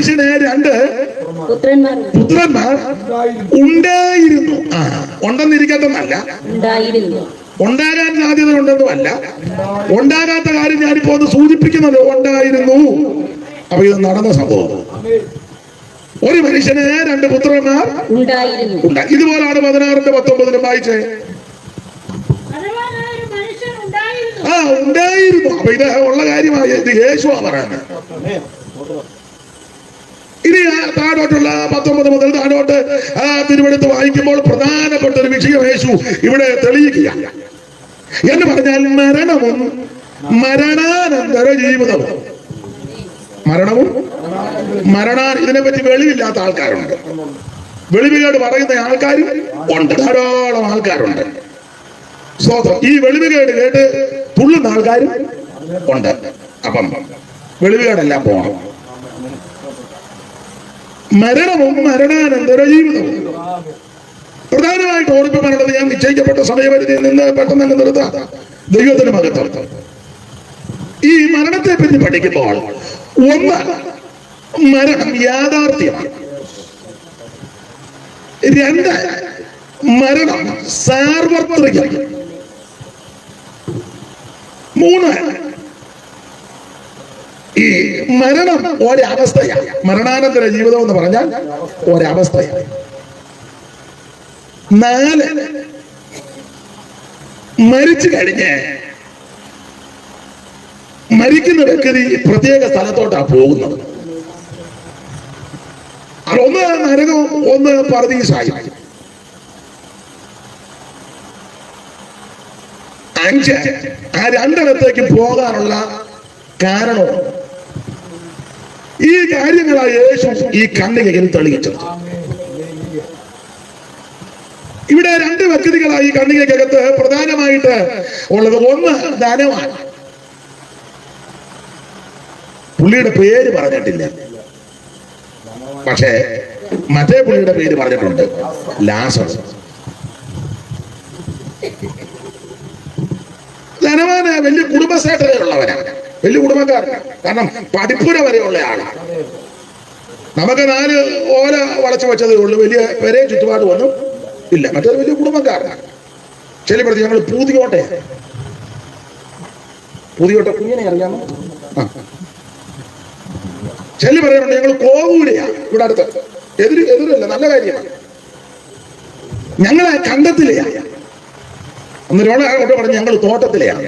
മനുഷ്യന് 2 പുത്രന്മാർ ഉണ്ടായിരുന്നു. ഉണ്ടെന്നിരിക്കട്ടെന്നല്ല, ഉണ്ടാകാൻ സാധ്യതയുണ്ടെന്നുമല്ല, ഉണ്ടാകാത്ത കാര്യം ഞാനിപ്പോ ഒന്ന് സൂചിപ്പിക്കുന്നത് ഉണ്ടായിരുന്നു. അപ്പൊ ഇത് നടന്ന സംഭവം. ഒരു മനുഷ്യന് 2 പുത്രന്മാർ ഉണ്ടായിരുന്നു. ഇതുപോലാണ് 16-19 വായിച്ചേ. ഉണ്ടായിരുന്നു. അപ്പൊ ഇത് ഉള്ള കാര്യമായ ഇത് യേശുവാ പറയുന്നത്. ഇനി താഴോട്ടുള്ള 19 മുതൽ താഴോട്ട് തിരുവെടുത്ത് വായിക്കുമ്പോൾ പ്രധാനപ്പെട്ട ഒരു വിഷയം യേശു ഇവിടെ തെളിയിക്കുക എന്ന് പറഞ്ഞാൽ മരണവും മരണാനന്തര ജീവിതവും. ഇതിനെപ്പറ്റി വെളിവില്ലാത്ത ആൾക്കാരുണ്ട്, വെളിവുകേട് പറയുന്ന ആൾക്കാരും ഉണ്ട്, ധാരാളം ആൾക്കാരുണ്ട്. ഈ വെളിവുകേട് കേട്ട് തുള്ളുന്ന ആൾക്കാരും ഉണ്ട്. അപ്പം വെളിവുകേടെല്ലാം പോകണം. മരണവും മരണാനന്തര ജീവിതവും പ്രധാനമായിട്ട് ഓർമ്മിപ്പാനുള്ളത്. ഞാൻ നിശ്ചയിക്കപ്പെട്ട സമയപരിധിയിൽ നിന്ന് പെട്ടെന്ന് നിർത്താം. ദൈവത്തിന് മഹത്വം. ഈ മരണത്തെ പറ്റി പഠിക്കുമ്പോൾ ഒന്ന്, മരണം യാഥാർത്ഥ്യമാണ്. 2, മരണം സാർവത്രികം. 3, ഈ മരണം ഒരവസ്ഥയാണ്. മരണാനന്തര ജീവിതം എന്ന് പറഞ്ഞാൽ ഒരവസ്ഥയാണ്. 4, മരിച്ചു കഴിഞ്ഞ് മരിക്കുന്ന വ്യക്തി പ്രത്യേക സ്ഥലത്തോട്ടാണ് പോകുന്നത്. അതൊന്ന് നരകവും ഒന്ന് പർദീസായി. 5, ആ 2 പോകാനുള്ള കാരണവും. ഈ കാര്യങ്ങളാണ് യേശു ഈ കന്യകയിൽ തെളിയിച്ചത്. ഇവിടെ 2 വ്യക്തികളായി ഈ കന്യകയ്ക്കകത്ത് പ്രധാനമായിട്ട് ഉള്ളത്. ഒന്ന് ധനവാൻ. പുള്ളിയുടെ പേര് പറഞ്ഞിട്ടില്ല, പക്ഷേ മറ്റേ പുള്ളിയുടെ പേര് പറഞ്ഞിട്ടുണ്ട്, ലാസർ. ധനവാന് വലിയ കുടുംബശ്രേഷ്ഠതയുള്ളവരാണ്, വലിയ കുടുംബക്കാരനാണ്. കാരണം പഠിപ്പുര വരെയുള്ള ആളാണ്. നമുക്ക് 4 ഓല വളച്ചു വെച്ചതേ ഉള്ളൂ, വലിയ വരെയും ചുറ്റുപാടും ഒന്നും ഇല്ല. മറ്റൊരു വലിയ കുടുംബക്കാരനാണ്. ചെല്ലിപ്പടുത്ത് ഞങ്ങൾ പൂതിയോട്ടെ കുഞ്ഞിനെ അറിയാമോ? ചെല്ലി പറയാനുണ്ട്, ഞങ്ങൾ കോവൂരെയാണ്, ഇവിടെ അടുത്ത്. എതിരല്ല, നല്ല കാര്യമാണ്. ഞങ്ങളെ കണ്ടത്തിലെയാണ്. അന്നേരം പറഞ്ഞു ഞങ്ങൾ തോട്ടത്തിലെയാണ്.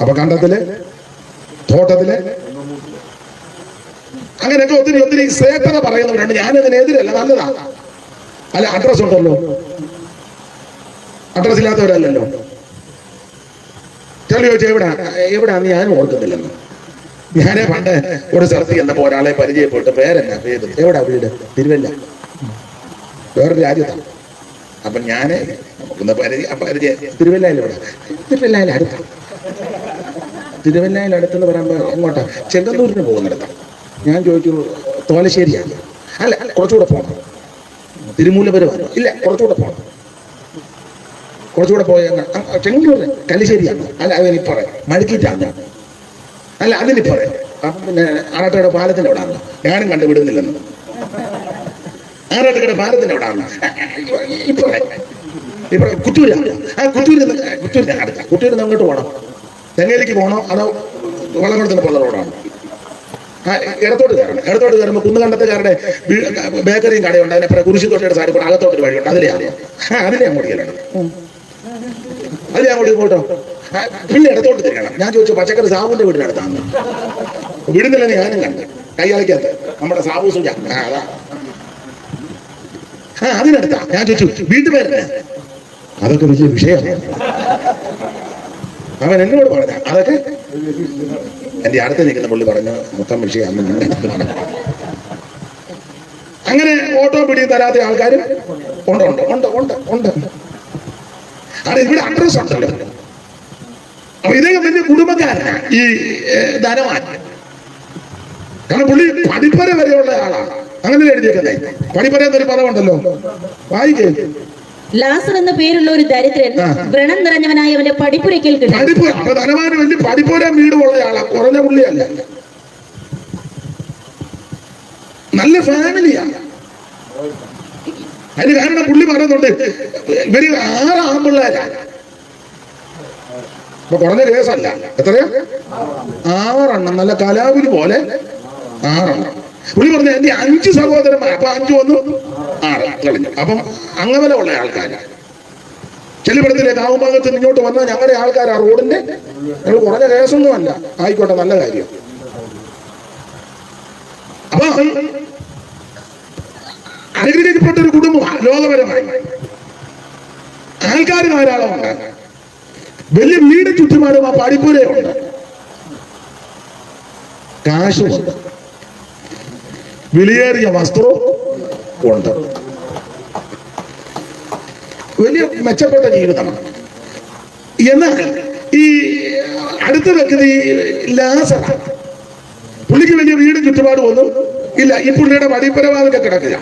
അപ്പൊ കണ്ടത്തില്, തോട്ടത്തില്, അങ്ങനെയൊക്കെ ഒത്തിരി ശ്രേഷ്ഠത പറയുന്നവരുണ്ട്. ഞാനതിനെതിരല്ല, നല്ലതാണ്. അല്ല, അഡ്രസ് ഉണ്ടല്ലോ, അഡ്രസ് ഇല്ലാത്തവരല്ലല്ലോ. ചെല്ലി ചോദിച്ചാൽ എവിടാന്ന് ഞാനും ഓർക്കുന്നില്ലെന്ന്. ഞാനേ പണ്ട് ഒരു സ്ഥലത്ത് ചെന്നപ്പോ ഒരാളെ പരിചയപ്പെട്ട്, പേരെന്നാ പേര്, എവിടാ വീട്? തിരുവല്ല, വേറൊരു രാജ്യത്താണ്. അപ്പൊ ഞാന് പരിചയം തിരുവല്ലയിൽ അടുത്തെന്ന് പറയുമ്പോ എങ്ങോട്ടാ? ചെങ്ങന്നൂരിന് പോകുന്നിടത്താണ്. ഞാൻ ചോദിച്ചു, തോലശ്ശേരിയാണ്. അല്ല, കുറച്ചുകൂടെ പോകണം. തിരുമൂലപുരം ഇല്ല, കുറച്ചുകൂടെ പോകണം. കുറച്ചുകൂടെ പോയ ചെങ്ങന്നൂർ കല്ലിശ്ശേരിയാണ്. അല്ല, അതിനിപ്പറേ മഴുക്കിയിട്ടാണ്. അല്ല, അതിനിപ്പറേ പിന്നെ ആറാട്ടുകട പാലത്തിന്റെ അവിടെ ആണ്. ഞാനും കണ്ടുവിടുന്നില്ലെന്ന്. ആറാട്ടുകട പാലത്തിന്റെ അവിടെ ആണ്. ഇപ്പറേ കുറ്റൂരാണ്. കുറ്റൂരിന്റെ അടുത്ത. കുറ്റൂരിൽ അങ്ങോട്ട് പോകണം. തെങ്ങയിലേക്ക് പോകണോ അതോ വള്ളംകുളത്തിന് പോകുന്ന റോഡാണ്? ഇടത്തോട്ട് കയറുമ്പോൾ കുന്നുകണ്ടത്തുകാരുടെ ബേക്കറിയും കടയുണ്ട്. അതിനെ കുരിശിത്തോട്ടയുടെ സൈഡിൽ കൂടെ അകത്തോട്ടൊരു വഴിയുണ്ട്. അതിലെ അങ്ങോട്ട് ചെല്ലണം. അതിലെ അങ്ങോട്ട് പോട്ടോ. പിന്നെ ഇടത്തോട്ട് തിരിയണം. ഞാൻ ചോദിച്ചു, പച്ചക്കറി സാബുവിന്റെ വീടിനടുത്താണ്. വീടുന്നില്ലെന്ന് ഞാനും കണ്ട്. കൈയാളിക്കകത്ത് നമ്മുടെ സാബു സുജ, അതാ അതിനടുത്താ. ഞാൻ ചോദിച്ചു, വീട്ടുപേരല്ലേ? അതൊക്കെ വലിയ വിഷയമാണ്. അവൻ എന്നോട് പറഞ്ഞ അതൊക്കെ എന്റെ അടുത്ത് നിൽക്കുന്ന പുള്ളി പറഞ്ഞു, മൊത്തം വിഷയം. അങ്ങനെ ഓട്ടോ പിടി തരാത്ത ആൾക്കാരും ഉണ്ട്. അവിടെ ഇവിടെ അഡ്രസ് ഉണ്ടല്ലോ. അപ്പൊ ഇദ്ദേഹം വലിയ കുടുംബക്കാരനാണ് ഈ ധനവാൻ. കാരണം പുള്ളി പഠിപ്പര വരെയുള്ള ആളാണ്. അങ്ങനെ എഴുതിയേക്കുന്നത്. പഠിപ്പര എന്നൊരു പദമുണ്ടല്ലോ, വായിക്കേ. ലാസർ എന്ന പേരുള്ള ഒരു ദരിദ്രൻ വ്രണം നിറഞ്ഞവനായി അവന്റെ പടിപ്പുരയ്ക്കൽ കിടന്നു. അപ്പൊ ധനവാന് വലിയ പടിപ്പുര വീട് ഉള്ളയാളാ, കുറഞ്ഞ പുള്ളിയല്ല, നല്ല ഫാമിലിയാണ്. അതിന് കാരണം പുള്ളി പറയുന്നുണ്ട് ഇവര് 6 ആൺപിള്ളേരാണ്. അപ്പൊ കുറഞ്ഞ കേസല്ല, എത്രയാ? 6 എണ്ണം, നല്ല കലാവില് പോലെ 6 എണ്ണം. പുള്ളി പറഞ്ഞു എന്റെ 5 സഹോദരന്മാർ, അപ്പൊ 5 വന്നു 6 കളഞ്ഞു. അപ്പം അങ്ങനെ ഉള്ള ആൾക്കാരാണ്. ചെല്ലിപ്പടത്തിലെ കാവുംഭാഗത്ത് ഇങ്ങോട്ട് വന്നാൽ ഞങ്ങളുടെ ആൾക്കാരാ റോഡിന്റെ. ഞങ്ങൾ കുറഞ്ഞ കേസൊന്നും അല്ല, ആയിക്കോട്ടെ, നല്ല കാര്യം. അപ്പൊ അനുഗ്രഹിക്കപ്പെട്ട ഒരു കുടുംബമാണ് ലോകപരമായി. ആൾക്കാർ ധാരാളമുണ്ട്, വലിയ വീട് ചുറ്റുപാടും ആ പടിപ്പുരയുണ്ട്, കാശുമുണ്ട്, വിലയേറിയ വസ്ത്രവും ഉണ്ട്, വലിയ മെച്ചപ്പെട്ട ജീവിതമാണ്. എന്നാൽ ഈ അടുത്ത വ്യക്തി ലാസർ, പുള്ളിക്ക് വലിയ വീടും ചുറ്റുപാടും ഒന്നും ഇല്ല. ഈ പുള്ളിയുടെ പടിപ്പുരവാതൊക്കെ കിടക്കുക,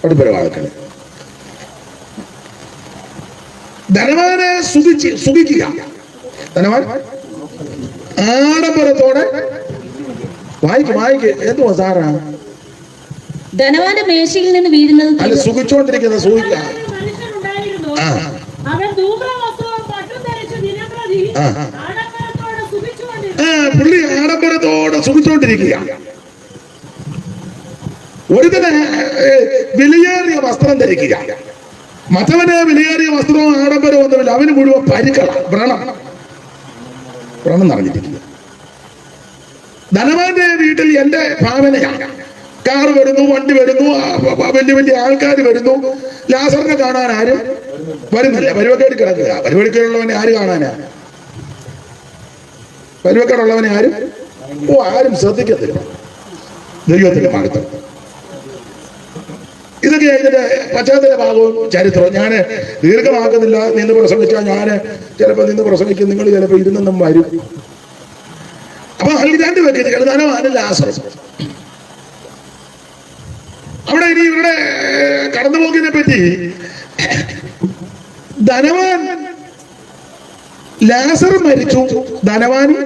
പടിപ്പുരവാതൊക്കെ. ധനവാനെ സുഖിക്കുക. ധനവാൻ ആഡംബരത്തോടെ വായിക്ക് എന്തുവാ സാറാ? ധനവാന്റെ മേശയിൽ നിന്ന് വീഴുന്നത് അല്ല, സുഖിച്ചോണ്ടിരിക്കുന്ന സുഖിക്കുക. പുള്ളി ആഡംബരത്തോടെ സുഖിച്ചോണ്ടിരിക്കുക. ഒരുതനെ വിലയേറിയ വസ്ത്രം ധരിക്കുക, മറ്റവന് വിലയേറിയ വസ്ത്രവും ആഡംബരവും ഒന്നുമില്ല, അവന് മുഴുവൻ പരിക്കള, വ്രണം നിറഞ്ഞിരിക്കുക. ധനവാന്റെ വീട്ടിൽ എന്റെ ഭാവനയാണ്, കാറ് വരുന്നു, വണ്ടി വരുന്നു, വലിയ വലിയ ആൾക്കാർ വരുന്നു. ലാസറിനെ കാണാൻ ആരും വരുന്നില്ല, പരിവക്കേട് കിടക്കുക. പരിവക്കേടുള്ളവനെ ആര് കാണാനാ? പരിവക്കേടുള്ളവനെ ആരും ശ്രദ്ധിക്കത്തില്ല. ദൈവത്തിന്റെ മഹത്വം. ഇതൊക്കെ ഇതിന്റെ പശ്ചാത്തല ഭാഗവും ചരിത്രവും. ഞാൻ ദീർഘമാക്കുന്നില്ല. നിന്ന് പ്രസംഗിച്ചാൽ ഞാൻ ചിലപ്പോൾ നിന്ന് പ്രസംഗിക്കും, നിങ്ങൾ ചിലപ്പോൾ ഇരുന്നും വരും. അപ്പൊ അതിൽ 2 വ്യക്തികൾ, ധനവാനും ലാസറും. അവിടെ ഇനി ഇവരുടെ കടന്നുപോക്കിനെ പറ്റി ധനവാൻ, ലാസർ മരിച്ചു, ധനവാനും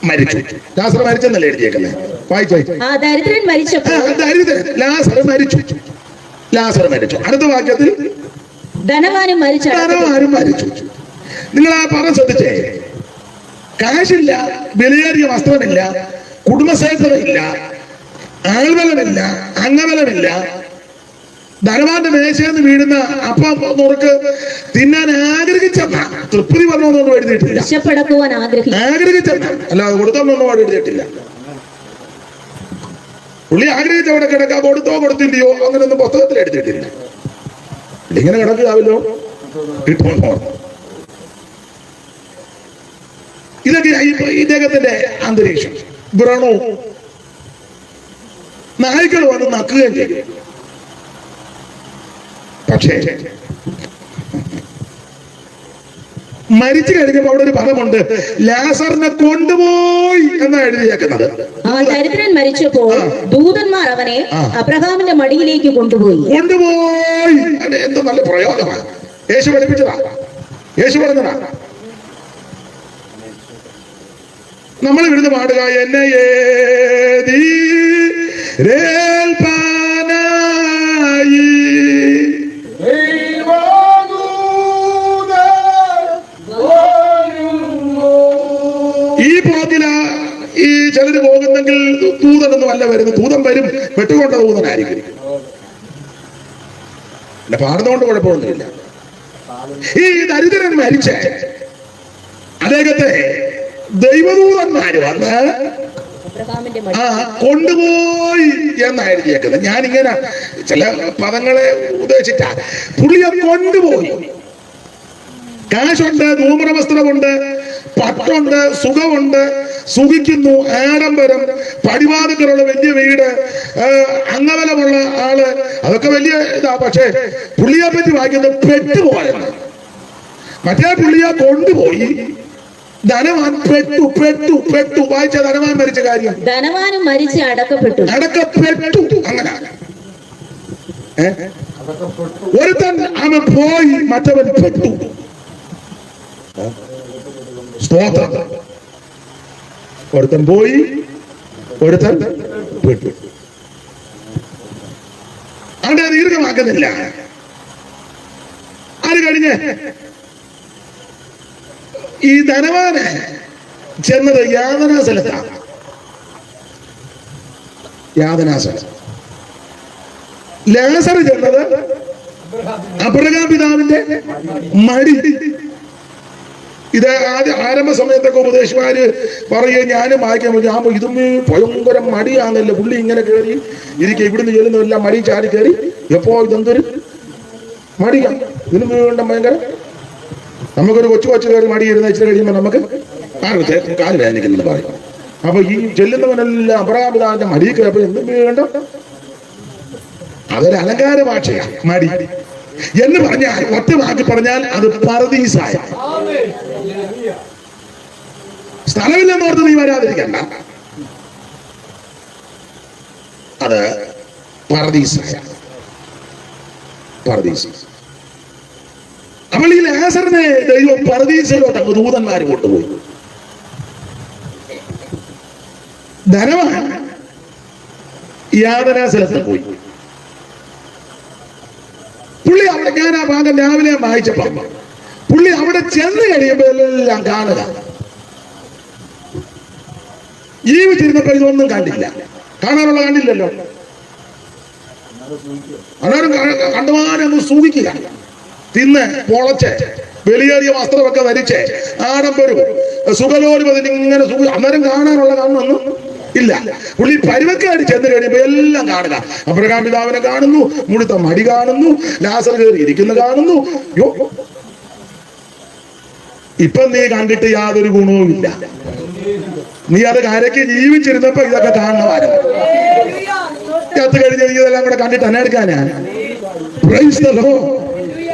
മരിച്ചു. ലാസർ മരിച്ചെന്നല്ലേ എഴുതിയേക്കുന്നത്? വായിച്ചു. ദരിദ്രൻ ലാസർ മരിച്ചു. അടുത്ത വാക്യത്തിൽ ധനവാനും മരിച്ചു. നിങ്ങൾ ആ പറഞ്ഞ ശ്രദ്ധിച്ചേ. കാശില്ല, വിലയേറിയ വസ്ത്രമില്ല, കുടുംബസേവനമില്ല, ആൾബലമില്ല, അംഗബലമില്ല. ധനവാന്റെ മേശയെന്ന് വീഴുന്ന അപ്പം നുറുക്ക് തിന്നാൻ ആഗ്രഹിച്ചെന്ന, തൃപ്തി പറഞ്ഞൊന്നും എഴുതിയിട്ടില്ല. ആഗ്രഹിച്ചെന്ന, അല്ലാതെ കൊടുത്തൊന്നും എഴുതിയിട്ടില്ല. പുള്ളി ആഗ്രഹിച്ച അവിടെ കിടക്കുക, കൊടുത്തോ കൊടുത്തില്ലയോ അങ്ങനെയൊന്നും പുസ്തകത്തിൽ എഴുതിയിട്ടില്ല. ഇങ്ങനെ കിടക്കുകയാവല്ലോ, കിട്ടുമോ? ഇതൊക്കെ ഇദ്ദേഹത്തിന്റെ അന്തരീക്ഷം. വ്രണവും നായ്ക്കൾ വന്ന് നക്കുകയും ചെയ്യും. പക്ഷേ മരിച്ചു കഴിഞ്ഞപ്പോ അവിടെ ഒരു പദമുണ്ട്, ലാസറിനെ കൊണ്ടുപോയി എന്നാ എഴുതിയേക്കുന്നത്. ദരിദ്രൻ മരിച്ചപ്പോൾ ദൂതന്മാർ അവനെ അബ്രഹാമിന്റെ മടിയിലേക്ക് കൊണ്ടുപോയി. എന്തോ നല്ല പ്രയോഗമാണ്. യേശു പഠിപ്പിച്ചതാ, യേശു പറഞ്ഞതാ. നമ്മൾ ഇവിടുന്ന് പാടുക, എന്നെ ഈ പോക്കില ഈ ചിലര് പോകുന്നെങ്കിൽ ദൂതനൊന്നും അല്ല വരുന്നത്. ദൂതൻ വരും, പെട്ടുകൊണ്ട ദൂതനായിരിക്കും. എന്നെ പാടുന്നതുകൊണ്ട് കുഴപ്പമൊന്നുമില്ല. ഈ ദരിദ്രൻ മരിച്ച അദ്ദേഹത്തെ ദൈവദൂതന്മാര് വന്ന് കൊണ്ടുപോയി എന്നാ എഴുതിയേക്കുന്നത്. ഞാനിങ്ങനെ ചില പദങ്ങളെ ഉദ്ദേശിച്ച പുള്ളിയെ കൊണ്ടുപോയി. കാശുണ്ട്, ധൂമ്രവസ്ത്രമുണ്ട്, പട്ടുണ്ട്, സുഖമുണ്ട്, സുഖിക്കുന്നു, ആഡംബരം, പടിവാതിക്കലുള്ള വലിയ വീട്, അംഗബലമുള്ള ആള്, അതൊക്കെ വലിയ ഇതാ. പക്ഷേ പുള്ളിയെ പറ്റി വായിക്കുന്നത് പെട്ടുപോയെന്ന്. മറ്റേ പുള്ളിയെ കൊണ്ടുപോയി. ധനവാൻ പെട്ടു. വായിച്ച ധനവാൻ മരിച്ച കാര്യം. ധനവാനും മരിച്ച് അടക്കപ്പെട്ടു. അങ്ങനെ ഒരുത്തൻ അവൻ പോയി, മറ്റവൻ പെട്ടു. സ്തോത്രം. ഒരുത്തൻ പോയി, ഒരുത്തൻ പെട്ടു. അവിടെ ദീർഘമാക്കുന്നില്ല. അത് കഴിഞ്ഞ് ഈ ധനവാന് ചെന്നത് യാതനാ സ്ഥലത്താണ്. യാതനാ സ്ഥലം. ലാസർ ചെന്നത് അബ്രഹാം പിതാവിന്റെ മടി. ഇത് ആരംഭ സമയത്തൊക്കെ ഉപദേശിമാര് പറയുക, ഞാനും വായിക്കാൻ പറ്റും, ഇതും ഭയങ്കര മടിയാണല്ലോ. പുള്ളി ഇങ്ങനെ കയറി ഇരിക്കുക, ഇവിടുന്ന് ചെല്ലുന്നതെല്ലാം മടി ചാടി കയറി. എപ്പോ ഇതെന്തൊരു മടിയാണ്, ഇതിനും വേണ്ട ഭയങ്കര. നമുക്കൊരു കൊച്ചു കയറി മടി ഇരുന്ന് ഇച്ചിരി കഴിയുമ്പോൾ നമുക്ക് കാല് വേദനിക്കുന്നത് പറയും. അപ്പൊ ഈ ചെല്ലുന്നവനെല്ലാം അബ്രഹാം പിതാവിന്റെ മടി കയറിയപ്പോ എന്തും വേണ്ട. അതൊരു അലങ്കാര ഭാഷയാണ് മടി എന്ന് പറഞ്ഞാൽ, ഒറ്റ വാക്ക് പറഞ്ഞാൽ അത് പർദീസായ. സ്ഥലമില്ലെന്നോർത്ത് നീ വരാതിരിക്കണ്ട, അത് പർദീസായ. അപ്പോൾ ഈ ലാസറിനെ ദൈവം പർദീസയിലോട്ട് അങ്ങ് ദൂതന്മാര് കൊണ്ടുപോയി. ധനവാൻ യാതനാ സ്ഥലത്ത് പോയി. പുള്ളി അവിടെ, ഞാൻ ആ ഭാഗം രാവിലെ വായിച്ചപ്പോ, പുള്ളി അവിടെ ചെന്ന് കഴിയുമ്പോ എല്ലാം കാണുക. ജീവിച്ചിരുന്നപ്പോ ഇതൊന്നും കണ്ടില്ല, കാണാനുള്ള കണ്ടില്ലല്ലോ. അന്നേരം കണ്ടുമാനൊന്ന് സൂഹിക്കുക, തിന്ന് പൊളച്ച് വെളിയേറിയ വസ്ത്രമൊക്കെ ധരിച്ച് ആഡംബരവും സുഖലോലുപതിന് ഇങ്ങനെ അന്നേരം കാണാനുള്ള കാണുന്നൊന്നും ഇല്ല. പുള്ളി പരുവക്കാടി ചെന്ന് കഴിയുമ്പോ എല്ലാം കാണുക. അബ്രഹാം പിതാവിനെ കാണുന്നു, മുഴുത്ത മടി കാണുന്നു, ലാസർ കയറി ഇരിക്കുന്ന കാണുന്നു. യോ, ഇപ്പൊ നീ കണ്ടിട്ട് യാതൊരു ഗുണവും ഇല്ല. നീ അത് കരയ്ക്ക് ജീവിച്ചിരുന്നപ്പോ ഇതൊക്കെ കാണുന്നവാരും ചത്ത് കഴിഞ്ഞ് ഇതെല്ലാം കൂടെ കണ്ടിട്ട് അനെടുക്കാനാ.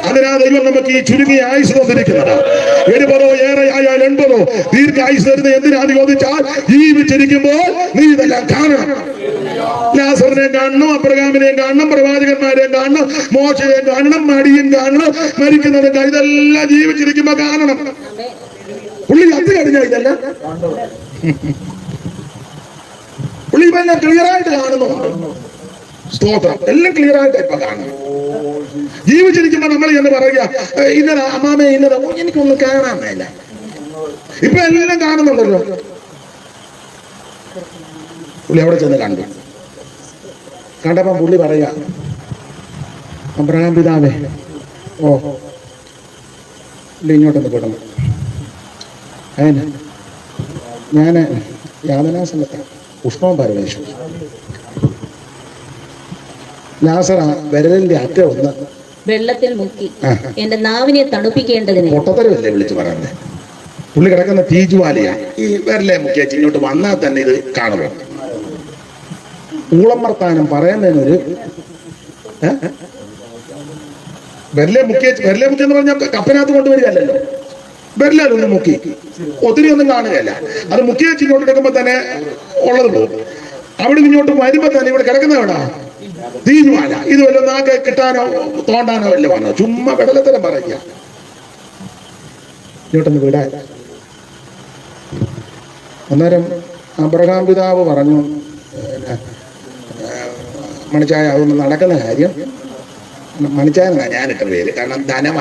അതിനാ ദൈവം നമുക്ക് ഈ ചുരുങ്ങിയ ആയുസ് തന്നിരിക്കുന്നത്. 70 ഏറെ ആയാൽ 80 ദീർഘായുസ് തരുന്ന എന്തിനാന്ന് ചോദിച്ചാൽ, ജീവിച്ചിരിക്കുമ്പോൾ നീ ഇതെല്ലാം കാണണം. ലാസറിനെയും കാണണം, അബ്രഹാമിനെയും കാണണം, പ്രവാചകന്മാരെയും കാണണം, മോശയെയും കാണണം, മടിയും കാണണം, മരിക്കുന്നതും ഇതെല്ലാം ജീവിച്ചിരിക്കുമ്പോ കാണണം. പുള്ളി അത് കഴിഞ്ഞാൽ ഇതെല്ലാം പുള്ളി ഇതെല്ലാം ക്ലിയർ ആയിട്ട് കാണുന്നു. സ്തോത്രം. എല്ലാം ക്ലിയർ ആയിട്ട് ഇപ്പൊ കാണുന്നു. ജീവിച്ചിരിക്കുമ്പോ നമ്മൾ എന്ന് പറയുക, ഇന്നലെ അമ്മാമേ ഇന്നലെ എനിക്കൊന്നും കാണാൻ മേല. ഇപ്പൊ എല്ലാം കാണുന്നുണ്ടല്ലോ. പുള്ളി അവിടെ ചെന്ന് കണ്ടു. കണ്ടപ്പം പുള്ളി പറയാ, അബ്രഹാം പിതാവേ, ഓ പുള്ളി ഇങ്ങോട്ടൊന്ന് പെടണം. അതിന് ഞാന് യാതനാ സ്ഥലത്ത് ഉഷ്ണവും പരമേശ്വര ലാസർ വിരലിന്റെ അറ്റ ഒന്ന് വെള്ളത്തിൽ മുക്കി എന്റെ നാവിനെ തണുപ്പിക്കേണ്ടതിന്. പൊട്ടത്തരമല്ലേ വിളിച്ചു പറയുന്നത്. പുള്ളി കിടക്കുന്ന തീജുവാലിയാ. ഈ വിരലെ മുക്കിയാച്ച് ഇങ്ങോട്ട് വന്നാൽ തന്നെ ഇത് കാണുമോ? ഊളം വർത്താനം പറയുന്നതിനൊരു വിരലെ മുക്കിയെന്ന് പറഞ്ഞാൽ കപ്പനകത്ത് കൊണ്ടുവരികയല്ലോ. വിരലൊന്ന് മുക്കി ഒത്തിരി ഒന്നും കാണുകയല്ല. അത് മുക്കി വെച്ച് ഇങ്ങോട്ട് എടുക്കുമ്പോ തന്നെ ഉള്ളത് പോകും. അവിടെ ഇങ്ങോട്ട് വരുമ്പോ തന്നെ ഇവിടെ കിടക്കുന്ന എവിടാ തീരുമാന. ഇത് വല്ല നാക്ക് കിട്ടാനോ തോണ്ടാനോ വല്ല വന്നോ? ചുമ്മാ വെടലത്തരം പറയുക. ഇങ്ങോട്ടൊന്ന് വിടാൻ. അന്നേരം അബ്രഹാം പിതാവ് പറഞ്ഞു, മണിച്ചായ അതൊന്നും നടക്കുന്ന കാര്യം. മണിച്ചായ ഞാനിട്ട പേര്, കാരണം ധനം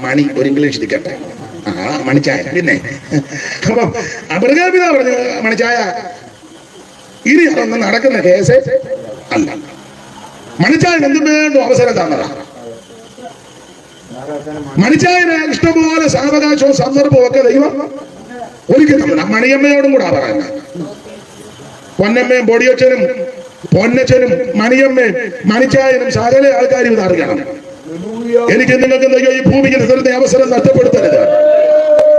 മണി ഒരു ഇംഗ്ലീഷ് ഇരിക്കട്ടെ. മണിച്ചായ. പിന്നെ അപ്പം അബ്രഹാം പിതാവ് പറഞ്ഞു, മണിച്ചായ ഇനി അതൊന്നും നടക്കുന്ന കേസ് അല്ല. മണിച്ചായൻ എന്തും വേണ്ടോ അവസരം തന്നതാ. മണിച്ചായന് ഇഷ്ടംപോലെ സാവകാശവും സന്ദർഭവും ഒക്കെ ദൈവം ഒരിക്കലും മണിയമ്മയോടും കൂടാ പറയുന്നത്. പൊന്നമ്മയും പൊടിയച്ഛനും പൊന്നച്ഛനും മണിയമ്മയും മണിച്ചായനും സകല ആൾക്കാരും ഇത് അറിയണം. എനിക്ക് നിങ്ങൾക്ക് ഈ ഭൂമിക്ക് തരുന്ന അവസരം നഷ്ടപ്പെടുത്തരുത്.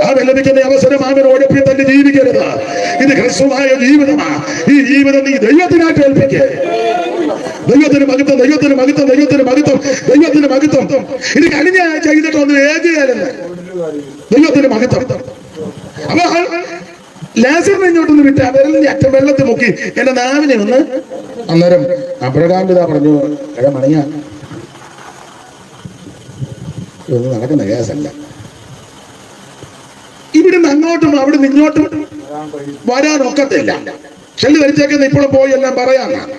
ആ ലഭിക്കുന്ന അവസരം അവൻ ഒഴപ്പി തന്നെ ജീവിക്കരുത്. ഇത് ഹ്രസ്വമായ ജീവിതമാണ്. ഈ ജീവിതം നീ ദൈവത്തിനായിട്ട് ഏൽപ്പിക്കുക. ദൈവത്തിന് മഹത്വം, ദൈവത്തിന് മഹത്വം, ദൈവത്തിന് മഹത്വം, ദൈവത്തിന് മഹത്വം. ഇത് കഴിഞ്ഞ ആഴ്ച ചെയ്തിട്ടൊന്നും ഏകയാലെന്ന് ദൈവത്തിന് മഹത്വം. അപ്പൊ ലാസറിനെ ഇങ്ങോട്ടൊന്ന് വിട്ട് അവരിൽ അറ്റം വെള്ളത്തിൽ മുക്കി എന്റെ നാവിനെ ഒന്ന്. അന്നേരം അബ്രഹാം പിതാ പറഞ്ഞു, മണിയ ഇതൊന്നും നടക്കുന്ന കേസല്ല. ഇവിടുന്ന് അങ്ങോട്ടും അവിടുന്ന് ഇങ്ങോട്ടും വരാനൊക്കത്തില്ല. ഷെല്ല് ധരിച്ചേക്കുന്ന ഇപ്പോഴും പോയി എല്ലാം പറയാനാണ്.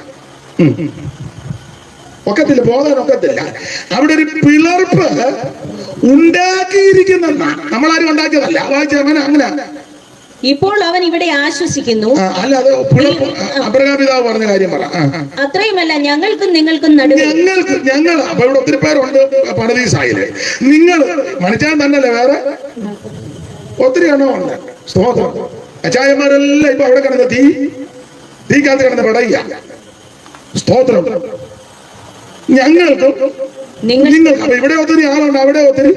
ഒക്കത്തില്ല, പോകാനൊക്കത്തില്ല. അവിടെ ഒരു പിളർപ്പ് ഉണ്ടാക്കിയിരിക്കുന്നെന്നാണ്. നമ്മളാരും ഉണ്ടാക്കിയതല്ല. വായിച്ച അങ്ങനെ ഇപ്പോൾ അവൻ ഇവിടെ ആശ്വസിക്കുന്നു. അല്ലാതെ അബ്രഹാം പിതാവ് പറഞ്ഞ കാര്യം പറ. അത്രയുമല്ല, ഞങ്ങൾക്കും നിങ്ങൾക്കും നടുവിൽ ഞങ്ങൾ അപ്പൊ ഇവിടെ ഒത്തിരി പേരുണ്ട് പണതീസായില്. നിങ്ങൾ മണിച്ചാൻ തന്നെയല്ലേ, വേറെ ഒത്തിരി എണ്ണമുണ്ട്. സ്തോത്രം. അച്ചായന്മാരെല്ലാം ഇപ്പൊ അവിടെ കിടന്ന് തീക്കകത്ത് കിടന്ന് പടയ്യ. സ്തോത്രം. ഞങ്ങൾക്ക് നിങ്ങൾക്ക് അപ്പൊ ഇവിടെ ഒത്തിരി ആളുണ്ട്, അവിടെ ഒത്തിരി.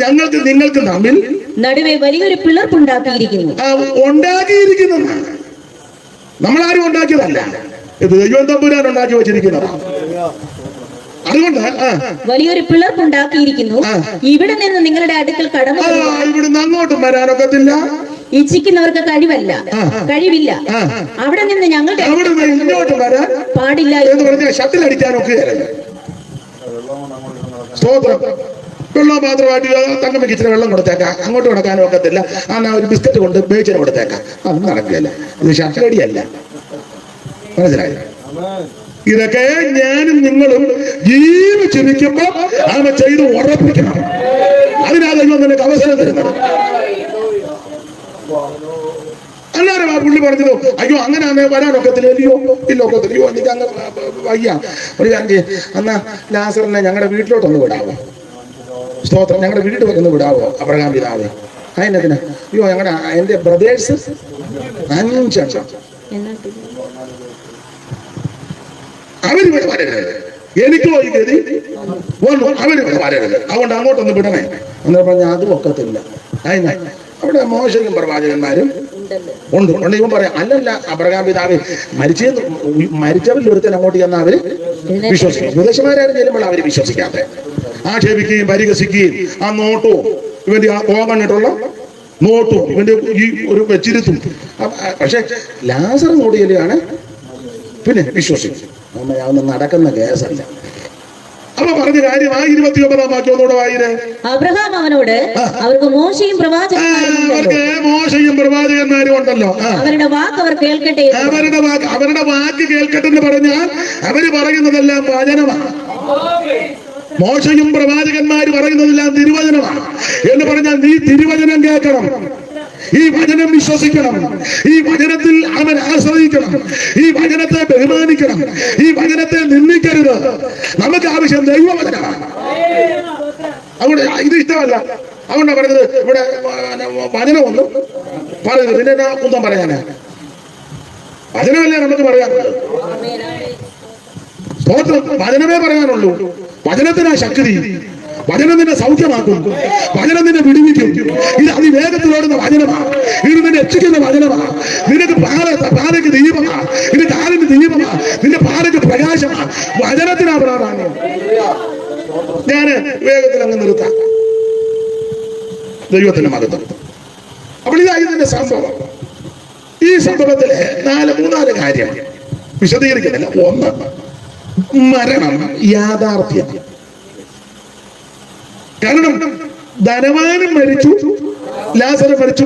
ഞങ്ങൾക്ക് നിങ്ങൾക്ക് തമ്മിൽ നടുവെ വലിയൊരു പിളർപ്പുണ്ടാക്കിയിരിക്കുന്നു. ഉണ്ടാക്കിയിരിക്കുന്നതാണ്. നമ്മളാരും ഉണ്ടാക്കിയതല്ല, ഇത് ദൈവം തമ്പുരാൻ ഉണ്ടാക്കി വെച്ചിരിക്കുന്നതാണ്. അതുകൊണ്ട് വലിയൊരു പിളർപ്പുണ്ടാക്കിയിരിക്കുന്നു. ഇവിടെ നിന്ന് നിങ്ങളുടെ അടുക്കൽ കടന്നു ഇവിടുന്ന് അങ്ങോട്ടും വരാനൊക്കത്തില്ല. ഇച്ഛിക്കുന്നവർക്ക് കഴിവില്ല. അവിടെ നിന്ന് ഞങ്ങളുടെ ഇങ്ങോട്ട് വരാൻ പാടില്ല എന്ന് പറഞ്ഞാൽ ഷട്ടിലടിക്കാനൊക്കെ. സ്തോത്രം. വെള്ളം മാത്രമായിട്ട് തങ്കമ്മയ്ക്ക് ഇച്ചിരി വെള്ളം കൊടുത്തേക്കാം, അങ്ങോട്ട് കിടക്കാനും ഒക്കത്തില്ല. ഒരു ബിസ്ക്കറ്റ് കൊണ്ട് ബേച്ചിന് കൊടുത്തേക്കാം, അതൊന്നും നടക്കുകയല്ല. ഇത് ഷട്ടിലടിയല്ല. മനസ്സിലായി? ഇതൊക്കെ ഞാനും നിങ്ങളും ജീവിച്ചിരിക്കുമ്പോ അവ ചെയ്ത് ഉറപ്പിക്കണം. അതിനാ ദൈവം നിനക്ക് അവസരം തരുന്നത്. അല്ലാതെ പുള്ളി പറഞ്ഞത് അയ്യോ അങ്ങനെ വരാനൊക്കത്തില്ല, ഇല്ലൊക്കത്തില്ലയോ എനിക്ക് അങ്ങ് വയ്യ. ഒരു കാര്യം, എന്നാ ലാസറിനെ ഞങ്ങളുടെ വീട്ടിലോട്ടൊന്ന് വിടാവോ? സ്തോത്രം. ഞങ്ങളുടെ വീട്ടിൽ ഒന്ന് വിടാവോ അബ്രഹാം പിതാവേ? അതിനെത്തിനാ? അയ്യോ എന്റെ ബ്രദേഴ്സ് 5 അവരിവിടെ വരരുത്, എനിക്കോ ഈ ഗതി വന്നു, അവരിവിടെ വരരുത്, അതുകൊണ്ട് അങ്ങോട്ടൊന്ന് വിടണേ എന്ന് പറഞ്ഞാൽ അതും ഒക്കത്തില്ല. അതിനാ അവിടെ മോശയും പ്രവാചകന്മാരും ഉണ്ട്. ഇവൻ പറയാം, അല്ലല്ല അബ്രഹാം പിതാവ് മരിച്ചവരിൽ ഒരുത്തൻ അങ്ങോട്ട് ചെന്നാൽ അവര് വിശ്വസിക്കും. വിദേശമാരും ചെല്ലുമ്പോൾ അവര് വിശ്വസിക്കാതെ ആക്ഷേപിക്കുകയും പരിഹസിക്കുകയും ആ നോട്ടവും ഇവന്റെ ആ പോകണ്ടിട്ടുള്ള നോട്ടും ഇവന്റെ ഈ ഒരു വെച്ചിരുത്തും. പക്ഷെ ലാസർ നോടിയല്ലാണ് പിന്നെ വിശ്വസിക്കും. അതൊന്നും നടക്കുന്ന കേസല്ല. അപ്പൊ പറഞ്ഞ കാര്യം ആ 29-ാം വാക്യമൊന്നുകൂടെ വായിരേ. അബ്രഹാം അവനോട്, അവർക്ക് മോശയും പ്രവാചകന്മാരും ഉണ്ടല്ലോ, അവരുടെ വാക്ക് അവർ കേൾക്കട്ടെ. അവരുടെ വാക്ക് കേൾക്കട്ടെ എന്ന് പറഞ്ഞാൽ അവര് പറയുന്നതെല്ലാം വചനമാണ്. മോശയും പ്രവാചകന്മാര് പറയുന്നതെല്ലാം തിരുവചനമാണ് എന്ന് പറഞ്ഞാൽ നീ തിരുവചനം കേൾക്കണം, ഈ വചനം വിശ്വസിക്കണം, ഈ വചനത്തിൽ അവൻ ആശ്രയിക്കണം, ഈ വചനത്തെ ബഹുമാനിക്കണം, ഈ വചനത്തെ നിന്ദിക്കരുത്. നമുക്ക് ആവശ്യം ദൈവവചനമാണ്. അതുകൊണ്ട് ഇത് ഇഷ്ടമല്ല. അതുകൊണ്ടാണ് പറയുന്നത് ഇവിടെ വചനമൊന്നും പറയുന്നത്. പിന്നെ എന്നാ കുന്തം പറയാനാ? വചനമല്ലേ നമുക്ക് പറയാനുള്ളത്. സ്തോത്രം. വചനമേ പറയാനുള്ളൂ. വചനത്തിനാ ശക്തി. വചനം നിന്നെ സൗഖ്യമാക്കും, വചനം നിന്നെ വിടുവിക്കും. ഇത് അതിവേഗത്തിലോടുന്ന വചനമാണ്. ഇത് നിന്നെ രക്ഷിക്കുന്ന വചനമാണ്. നിനക്ക് പാതയ്ക്ക് ദീപമാണ്, നിന്റെ കാലിന് ദീപമാണ്, നിന്റെ പാതയ്ക്ക് പ്രകാശമാണ്. വചനത്തിനാ പ്രാധാന്യം. ഞാന് വേഗത്തിൽ അങ്ങ് നിർത്താം. ദൈവത്തിന്റെ മഹത്വം. അപ്പോൾ ഇതായി ഇതിന്റെ സംഭവം. ഈ സംഭവത്തില് 3-4 കാര്യം വിശദീകരിക്കുന്നില്ല. 1, മരണം യാഥാർത്ഥ്യം. കാരണം ധനവാനും മരിച്ചു, ലാസറ് മരിച്ചു.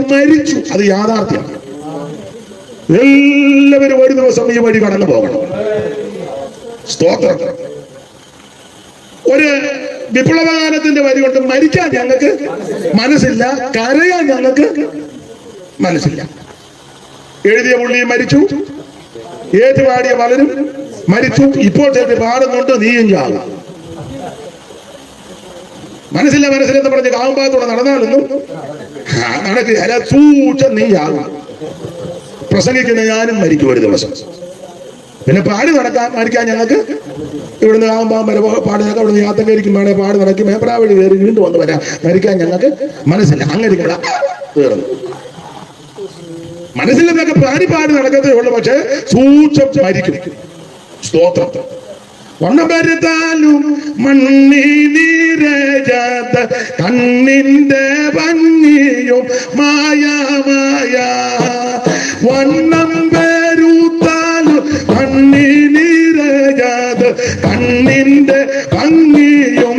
അത് യാഥാർത്ഥ്യം. എല്ലാവരും ഒരു ദിവസം ഈ വഴി കടന്നു പോകണം. സ്തോത്രം. ഒരു വിപ്ലവകാലത്തിന്റെ വരി കൊണ്ട് മരിക്കാൻ ഞങ്ങൾക്ക് മനസ്സില്ല, കരയാൻ ഞങ്ങൾക്ക് മനസ്സില്ല. എഴുതിയ പുള്ളി മരിച്ചു, ഏറ്റുപാടിയ പലരും മരിച്ചു. ഇപ്പോൾ ചിലർ പാടുന്നുണ്ട് നീയും ചാകും. മനസ്സില്ലെന്ന് പറഞ്ഞ് കാവുമ്പാത്തോടെ നടന്നാലൊന്നും നടക്കില്ല. സൂക്ഷിച്ച നീയാകും. പ്രസംഗിക്കുന്ന ഞാനും മരിക്കും ഒരു ദിവസം. പിന്നെ മരിക്കാൻ ഞങ്ങൾക്ക് ഇവിടുന്ന് കാവുമ്പാം വരെ പാട് നടക്കാം. ഇവിടുന്ന് യാത്രക്കാരിക്കും വേണേ പാട് നടക്കും. മേപ്രാവഴി കയറി വീണ്ടും വന്ന് വരാം. മരിക്കാൻ ഞങ്ങൾക്ക് മനസ്സില്ല. അങ്ങനെ തീർന്നു. മനസ്സിലെന്നൊക്കെ പാടി നടക്കത്തേ ഉള്ളു. പക്ഷെ സൂക്ഷിച്ച് മരിക്കും. സ്തോത്രം. വണ്ണപരുത്താലും മണ്ണിനീരജാത കണ്ണിന്റെ ഭംഗിയും മായ വണ്ണം പെരുത്താലും മണ്ണിനീരജാത കണ്ണിന്റെ ഭംഗിയും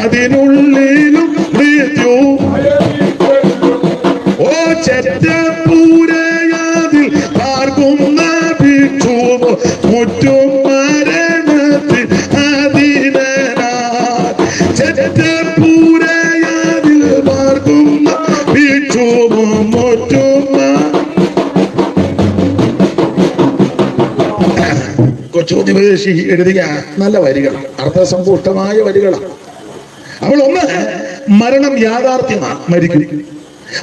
അതിനുള്ളിലും മൃത്യു. ഓ ചെറ്റപ്പൂരയാതിൽ പാർക്കുന്ന ഭിക്ഷുവോ മുറ്റും മരണത്തിൽ അതിനാ. ചെറ്റപ്പൂരയാതിൽ പാർക്കുന്ന ഭിക്ഷുവോ മുറ്റും. കൊച്ചുകുഞ്ഞുപദേശി എഴുതിയ നല്ല വരികളാണ്, അർത്ഥസമ്പുഷ്ടമായ വരികളാണ്. അവൾ ഒന്ന്, മരണം യാഥാർത്ഥ്യമാണ്. മരിക്കും,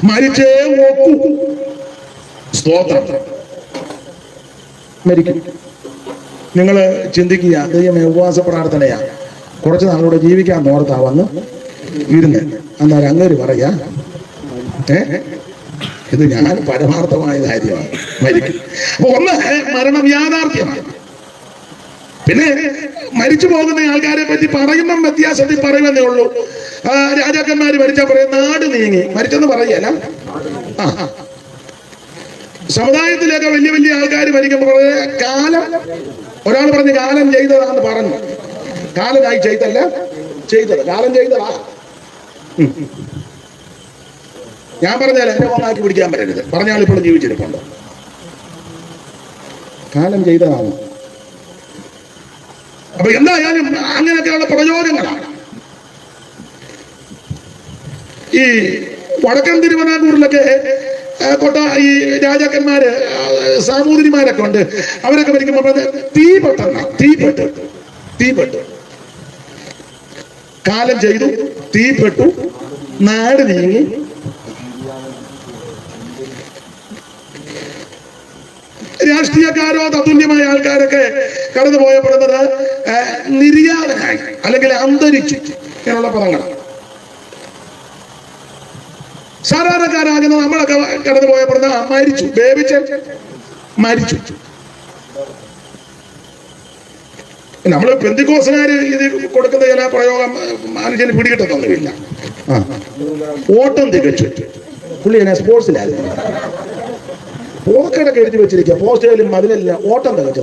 മരിച്ചേ നോക്കൂ. സ്തോത്രം. മരിക്കും. നിങ്ങൾ ചിന്തിക്കുക, ദൈവമേ ഉപവാസ പ്രാർത്ഥനയാ, കുറച്ച് നാളൂടെ ജീവിക്കാൻ ഓർത്താ വന്ന് ഇരുന്ന്. എന്നാലും അങ്ങേര് പറയാ ഇത് ഞാൻ പരമാർത്ഥമായ കാര്യമാണ്. മരിക്കും. അപ്പൊ ഒന്ന്, മരണം യാഥാർത്ഥ്യമാണ്. പിന്നെ മരിച്ചു പോകുന്ന ആൾക്കാരെ പറ്റി പറയുമ്പം വ്യത്യാസത്തിൽ പറയുമെന്നേ ഉള്ളൂ. രാജാക്കന്മാര് മരിച്ചാൽ പറയും നാട് നീങ്ങി, മരിച്ചെന്ന് പറയല്ല. സമുദായത്തിലൊക്കെ വലിയ വലിയ ആൾക്കാർ മരിക്കുമ്പോൾ കാലം, ഒരാൾ പറഞ്ഞ് കാലം ചെയ്തതാന്ന് പറഞ്ഞു. കാലനായി ചെയ്തല്ല, ചെയ്തത് കാലം ചെയ്തതാ. ഞാൻ പറഞ്ഞാൽ എന്നെ ഒന്നാക്കി പിടിക്കാൻ പറ്റരുത്. പറഞ്ഞാൽ ഇപ്പോഴും ജീവിച്ചിരിപ്പുണ്ട്. കാലം ചെയ്തതാണ്. അപ്പൊ എന്തായാലും അങ്ങനെയൊക്കെയുള്ള പ്രയോജനങ്ങളാണ്. ഈ വടക്കൻ തിരുവനന്തപുരത്തിലൊക്കെ ഈ രാജാക്കന്മാര് സാമൂതിരിമാരൊക്കെ ഉണ്ട്. അവരൊക്കെ മരിക്കുമ്പോൾ തീപ്പെട്ടു, കാലം ചെയ്തു, തീപ്പെട്ടു, നാട് നീങ്ങി. രാഷ്ട്രീയക്കാരോ തത്തുല്യമായ ആൾക്കാരൊക്കെ കടന്നു പോയപ്പെടുന്നത് നിര്യാതനായി അല്ലെങ്കിൽ അന്തരിച്ചു എന്നുള്ള പദങ്ങളാണ്. സാധാരണക്കാരാകുന്ന നമ്മളൊക്കെ കടന്നു പോയപ്പെടുന്ന മരിച്ചു, ബേബിച്ച് മരിച്ചു. നമ്മള് പെന്തിക്കോസുകാര് ഇത് കൊടുക്കുന്ന ചില പ്രയോഗം മനുഷ്യന് പിടികിട്ടത്തൊന്നുമില്ല. ഓട്ടം തികച്ചു. പുള്ളി എന്നെ സ്പോർട്സിലായിരുന്നു. പോസ്റ്റൊക്കെ എഴുതി വെച്ചിരിക്കുക, പോസ്റ്റേലും അതിലെല്ലാം ഓട്ടം തികച്ചു.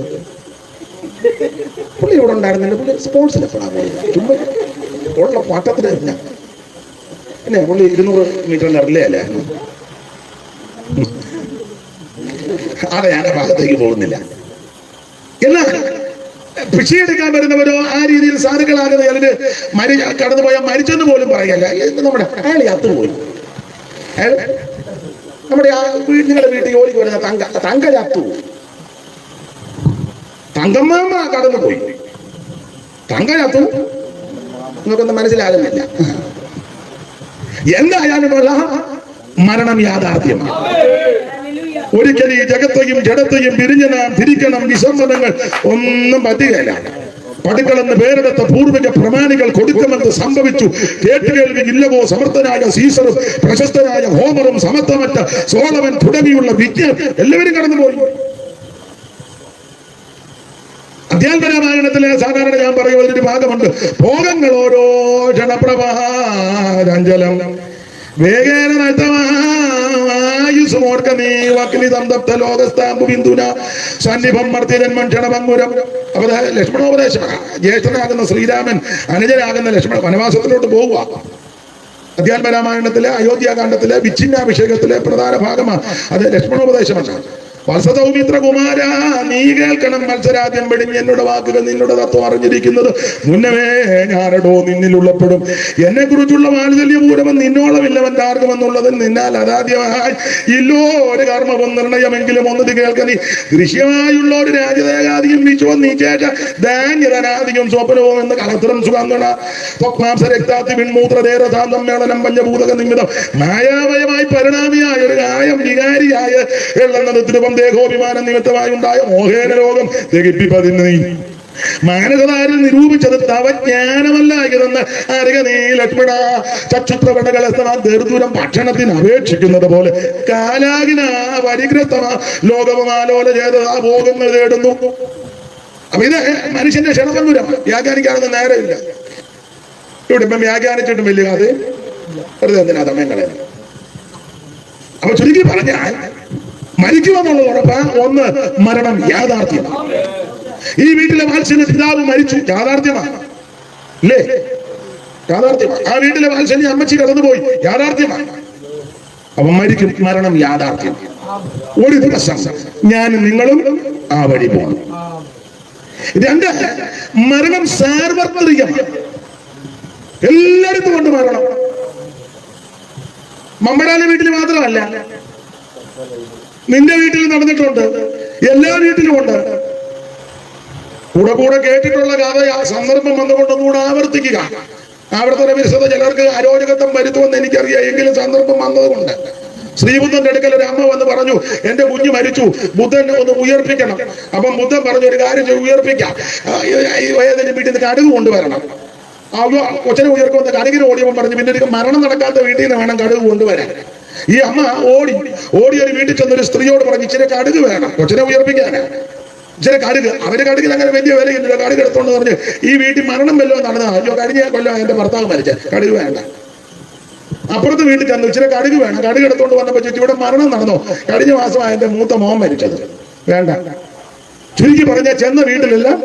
പുള്ളി ഇവിടെ ഉണ്ടായിരുന്നില്ല, പുള്ളി സ്പോർട്സിലെപ്പോഴാണ് പോയത്. ചുമ്മാ ഉള്ള പട്ടത്തിലില്ല. പിന്നെ പുള്ളി 200 മീറ്ററിന്റെ റിലേ അല്ലായിരുന്നു. അതെ, ഞാൻ ഭാഗത്തേക്ക് പോകുന്നില്ല. എന്നാൽ ഭിക്ഷയെടുക്കാൻ വരുന്നവരോ ആ രീതിയിൽ സാധുക്കളാകുന്ന ചിലര് കടന്നുപോയാൽ മരിച്ചെന്ന് പോലും പറയല്ല. നമ്മുടെ അയാൾ ചത്തുപോയി. അയാൾ നമ്മുടെ നിങ്ങളുടെ വീട്ടിൽ ജോലിക്ക് വരുന്ന തങ്ക ചത്തു. തങ്കമ്മ കടന്നുപോയി. തങ്ക ചത്തു. നിങ്ങൾക്കൊന്നും മനസ്സിലാകുന്നില്ല. എന്തായാലുമുള്ള മരണം യാഥാർത്ഥ്യമാണ്. ഒരിക്കൽ ഈ ജഗത്തെയും ജഡത്തെയും പിരിഞ്ഞ് നാം തിരിക്കണം. വിസമ്മതങ്ങൾ ഒന്നും പറ്റുകയില്ല. പടുക്കളെന്ന് പേരെടുത്ത പൂർവിക പ്രമാണികൾ കൊടുക്കുമെന്ന് സംഭവിച്ചു. കേട്ടുകേൾവി ഇല്ലവോ സമർത്ഥനായ സീസറും പ്രശസ്തനായ ഹോമറും സമത്വമറ്റ സോളമൻ തുടങ്ങിയുള്ള വിജ്ഞാൻ എല്ലാവരും കടന്നുപോയി. അധ്യാത്മരാമായണത്തിലെ സാധാരണ ഞാൻ പറയുന്നതിന്റെ ഭാഗമുണ്ട്. ഭോഗങ്ങൾ ഓരോ ക്ഷണപ്രഭാജലം വേഗേന നഷ്ടമായുസുമോർക്ക നീ വക്ലി സംതപ്ത ലോകസ്ഥാമ്പു ബിന്ദുന സന്നിഭം മർത്തിരന്മൻ ക്ഷണഭംഗുരം. അപ്പൊ ലക്ഷ്മണോപദേശമാണ്. ജ്യേഷ്ഠനാകുന്ന ശ്രീരാമൻ അനുജനാകുന്ന ലക്ഷ്മണ വനവാസത്തിലോട്ട് പോവുക. അധ്യാത്മരാമായണത്തിലെ അയോധ്യാകാന്ഡത്തിലെ വിച്ഛിന്നാഭിഷേകത്തിലെ പ്രധാന ഭാഗമാണ് അത്. ലക്ഷ്മണോപദേശമാണ്. വത്സസൗമിത്ര കുമാര, നീ കേൾക്കണം മത്സരാദ്യം വെടിഞ്ഞ് എന്നോട് വാക്കുകൾ നിന്നോട് തത്വം അറിഞ്ഞിരിക്കുന്നത് മുന്നമേ ഞാനടോ നിന്നിലുള്ളപ്പെടും. എന്നെ കുറിച്ചുള്ള വാത്സല്യപൂരവൻ നിന്നോളമില്ലവൻ ആർക്കുമെന്നുള്ളതിൽ നിന്നാൽ അതാദ്യമായി ഇല്ലോ ഒരു കർമ്മവും നിർണയമെങ്കിലും ഒന്നത് കേൾക്ക. നീ ദൃശ്യമായുള്ള ഒരു രാജദേഹാദിയും വിശ്വം നീ ചേട്ട ധാന്യധനാദിയും സ്വപ്നവും എന്ന് കളത്രം സുഖാന്തണ രക്താത്തി പിൻമൂത്രദേരസാന്തം മേളനം പഞ്ചഭൂതക നിമിതം മായാമയമായി പരിണാമിയായ ഒരു കായം വികാരിയായ എള്ളുന്നത് ധ്രുവം ദേഹോഭിമാനം നിമിത്തമായി ഉണ്ടായ മോഹേന രോഗം ദഹിപ്പിപ്പതിന് നീ മാനസതാരിൽ നിരൂപിച്ചത് തവ ജ്ഞാനമല്ല ഇതെന്ന് അറിയ നീ ലക്ഷ്മണ. ചക്ഷുപ്രകടകളെ ദീർദൂരം ഭക്ഷണത്തിന് അപേക്ഷിക്കുന്നത് പോലെ കാലാകിന പരിഗ്രസ്തമാ ലോകവും ആലോല ചെയ്ത് ആ ഭോഗങ്ങൾ തേടുന്നു. അപ്പൊ ഇത് മനുഷ്യന്റെ ക്ഷണബന്ധുരം. വ്യാഖ്യാനിക്കാനൊന്നും നേരമില്ല. ഇവിടെ ഇപ്പം വ്യാഖ്യാനിച്ചിട്ടും വലിയ അത് വെറുതെ എന്തിനാ സമയം കളയുന്നത്. അപ്പൊ ചുരുക്കി പറഞ്ഞാൽ മരിക്കുമെന്നുള്ളത് ഉറപ്പാ. ഒന്ന്, മരണം യാഥാർത്ഥ്യമാണ്. ഈ വീട്ടിലെ വാത്സല്യ പിതാവ് മരിച്ചു, യാഥാർത്ഥ്യമാണ് അല്ലേ? യാഥാർത്ഥ്യമാണ്. ആ വീട്ടിലെ വാത്സല്യം അമ്മച്ചി കടന്നുപോയി, യാഥാർത്ഥ്യമാണ്. അവൻ മരിക്കും, മരണം യാഥാർത്ഥ്യം. ഒരു ദിവസം ഞാനും നിങ്ങളും ആ വഴി പോകണം. രണ്ട്, മരണം സാർവത്രികമാണ്. എല്ലായിടത്തും കൊണ്ട് മരണം. മമ്മടാന്റെ വീട്ടിൽ മാത്രമല്ല, നിന്റെ വീട്ടിൽ നടന്നിട്ടുണ്ട്, എല്ലാ വീട്ടിലും ഉണ്ട്. കൂടെ കേട്ടിട്ടുള്ള കഥ സന്ദർഭം വന്നുകൊണ്ടൊന്നുകൂടെ ആവർത്തിക്കുക. ആവർത്തന വിരസത ചിലർക്ക് അരോചകത്വം വരുത്തുമെന്ന് എനിക്കറിയാം, എങ്കിലും സന്ദർഭം വന്നതുകൊണ്ട്. ശ്രീബുദ്ധന്റെ അടുക്കൽ ഒരു അമ്മ വന്ന് പറഞ്ഞു, എന്റെ കുഞ്ഞ് മരിച്ചു, ബുദ്ധൻ ഒന്ന് ഉയർപ്പിക്കണം. അപ്പം ബുദ്ധൻ പറഞ്ഞു, ഒരു കാര്യം ഉയർപ്പിക്കാം, ഏതെങ്കിലും വീട്ടിൽ നിന്ന് കടുക് കൊണ്ടുവരണം. കൊച്ചനെ ഉയർക്കുമെന്ന് കടുകിന് ഓടിയവൻ പറഞ്ഞു, പിന്നെ എനിക്ക് മരണം നടക്കാത്ത വീട്ടിൽ നിന്ന് വേണം കടുക് കൊണ്ടുവരാൻ. ഈ അമ്മ ഓടി ഒരു വീട്ടിൽ ചെന്നൊരു സ്ത്രീയോട് പറഞ്ഞു, ഇച്ചിരി കടുക് വേണം കൊച്ചനെ ഉയർപ്പിക്കാനാ, ഇച്ചിരി കടുക്. അവര് കടുകിൽ അങ്ങനെ വലിയ വിലയില്ല, കടുക് എടുത്തോണ്ട് പറഞ്ഞു, ഈ വീട്ടിൽ മരണം വല്ലോ നടന്നതാ, അയ്യോ കഴിഞ്ഞ കൊല്ലം എന്റെ ഭർത്താവ് മരിച്ച, കടുക് വേണ്ട. അപ്പുറത്ത് വീട്ടിൽ ചെന്നു, ഇച്ചിരി കടുക് വേണം. കടുക് എടുത്തോണ്ട് വന്നപ്പോ ചോദിച്ചു, ഇവിടെ മരണം നടന്നോ? കഴിഞ്ഞ മാസമാണ് എന്റെ മൂത്ത മോൻ മരിച്ചത്, വേണ്ട. ചുരുക്കി പറഞ്ഞ ചെന്ന വീട്ടിലെല്ലാം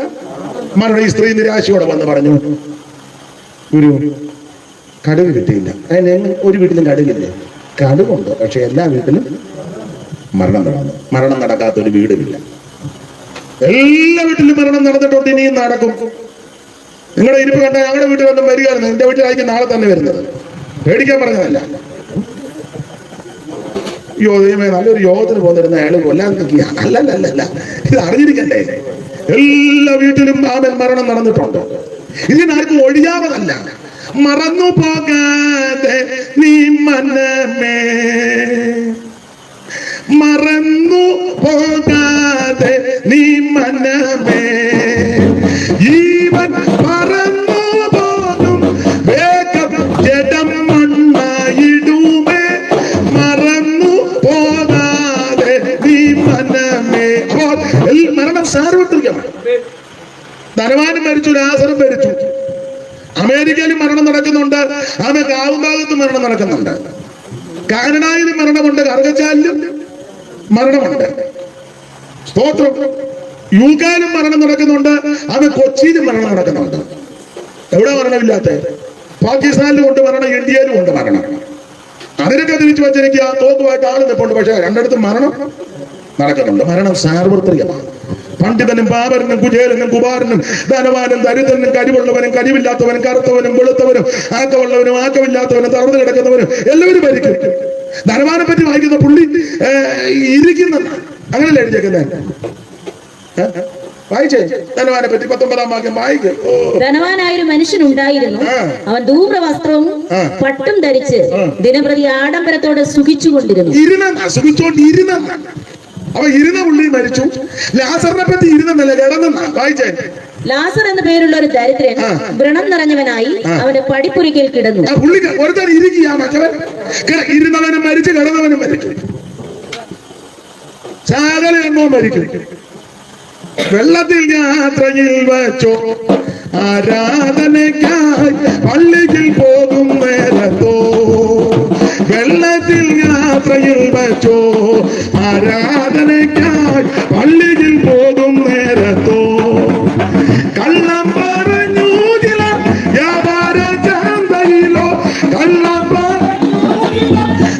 മരണം. ഈ സ്ത്രീ നിരാശയോടെ വന്ന് പറഞ്ഞു, ഒരു കടുക് കിട്ടിയില്ല. അതിന് ഒരു വീട്ടിലും കടുകില്ലേ? കടുകുണ്ട്, പക്ഷെ എല്ലാ വീട്ടിലും മരണം നടന്നു. മരണം നടക്കാത്ത ഒരു വീടുമില്ല. എല്ലാ വീട്ടിലും മരണം നടന്നിട്ടുണ്ട്, ഇനിയും നടക്കും. നിങ്ങളുടെ ഇരിപ്പ് കണ്ട ഞങ്ങളുടെ വീട്ടിൽ വന്നും വരികയായിരുന്നു, എന്റെ വീട്ടിലായിരിക്കും നാളെ തന്നെ വരുന്നത്. പേടിക്കാൻ പറഞ്ഞതല്ല. യോഗമേ നല്ലൊരു യോഗത്തിന് പോന്നിരുന്ന അയാൾ കൊല്ലാൻ നിൽക്കുക. അല്ലല്ല, ഇത് അറിഞ്ഞിരിക്കണ്ടേ? എല്ലാ വീട്ടിലും ആമൻ മരണം നടന്നിട്ടുണ്ട്. ഇതിനാർക്കും ഒഴിയാവതല്ല. മറന്നു പോകാതെ നീ മനമേ, മറന്നു പോകാതെ നീ മനമേ, ജീവൻ മറന്നു പോകും വേഗം ജഡം മണ്ണായിടുമേ, മറന്നു പോകാതെ നീ മനമേ. മരണം സാർവത്രികമാണ്. ധനവാനും മരിച്ചു, ലാസറും മരിച്ചു. അമേരിക്കയിലും മരണം നടക്കുന്നുണ്ട്, ആമേ കാവുഭാഗത്തും മരണം നടക്കുന്നുണ്ട്, കാനഡയിലും മരണമുണ്ട്, കറുകച്ചാലിലും മരണമുണ്ട്. സ്തോത്രം. യുകയിലും മരണം നടക്കുന്നുണ്ട്, ആമേ കൊച്ചിയിലും മരണം നടക്കുന്നുണ്ട്. എവിടെ മരണമില്ലാത്ത? പാകിസ്ഥാനിലും ഉണ്ട് മരണം, ഇന്ത്യയിലും ഉണ്ട് മരണം. അതിനൊക്കെ തിരിച്ചു വച്ചിരിക്കുക, തോക്കുമായിട്ട് ആള് നിൽപ്പുണ്ട്, പക്ഷെ രണ്ടിടത്തും മരണം നടക്കുന്നുണ്ട്. മരണം സാർവത്രികമാണ്. പണ്ഡിതനും പാവരനും കുചേലനും കുമാരനും ധനവാനും ദരിദ്രനും കഴിവുള്ളവനും കഴിവില്ലാത്തവനും കറുത്തവനും വെളുത്തവനും ആക്കമുള്ളവനും ആക്കമില്ലാത്തവനും തറന്നു കിടക്കുന്നവനും എല്ലാവരും മരിക്കും. ധനവാനെ പറ്റി വായിക്കുന്ന പുള്ളി ഇരിക്കുന്ന അങ്ങനല്ലേ എഴുതിയേക്കുന്നത്? വായിച്ചേ ധനവാനെ പറ്റി 19-ാം വാക്യം വായിക്കും. ധനവാനായൊരു മനുഷ്യനുണ്ടായിരുന്നു, അവൻ ധൂമ്ര വസ്ത്രവും പട്ടും ധരിച്ച് ദിനപ്രതി ആഡംബരത്തോടെ സുഖിച്ചുകൊണ്ടിരുന്ന അവ ഇരുന്ന പുള്ളി മരിച്ചു. ലാസറിനെ പറ്റി ഇരുന്നല്ല, കിടന്ന. വായിച്ചേ. ലാസർ എന്ന പേരുള്ള ഒരു ദരിദ്രൻ വ്രണം നിറഞ്ഞവനായി അവന്റെ പടിപ്പുരയ്ക്കൽ കിടന്നു. പുള്ളി ഒരുത്തൻ ഇരിക്കുക, മറ്റവൻ ഇരുന്നവനും മരിച്ചു, കിടന്നവനും മരിച്ചു. സകല എണ്ണവും മരിക്കും. വെള്ളത്തിൽ യാത്രയിൽ വച്ചോ ആരാധനയ്ക്കായി പള്ളിയിൽ പോകും നേരത്തോ, വെള്ളത്തിൽ യാത്രയിൽ വച്ചോ ആരാധനയ്ക്കായി പള്ളിയിൽ പോകും നേരത്തോ, കള്ളം പറഞ്ഞു ചില വ്യാപാര ചന്തയിലോ, കള്ളം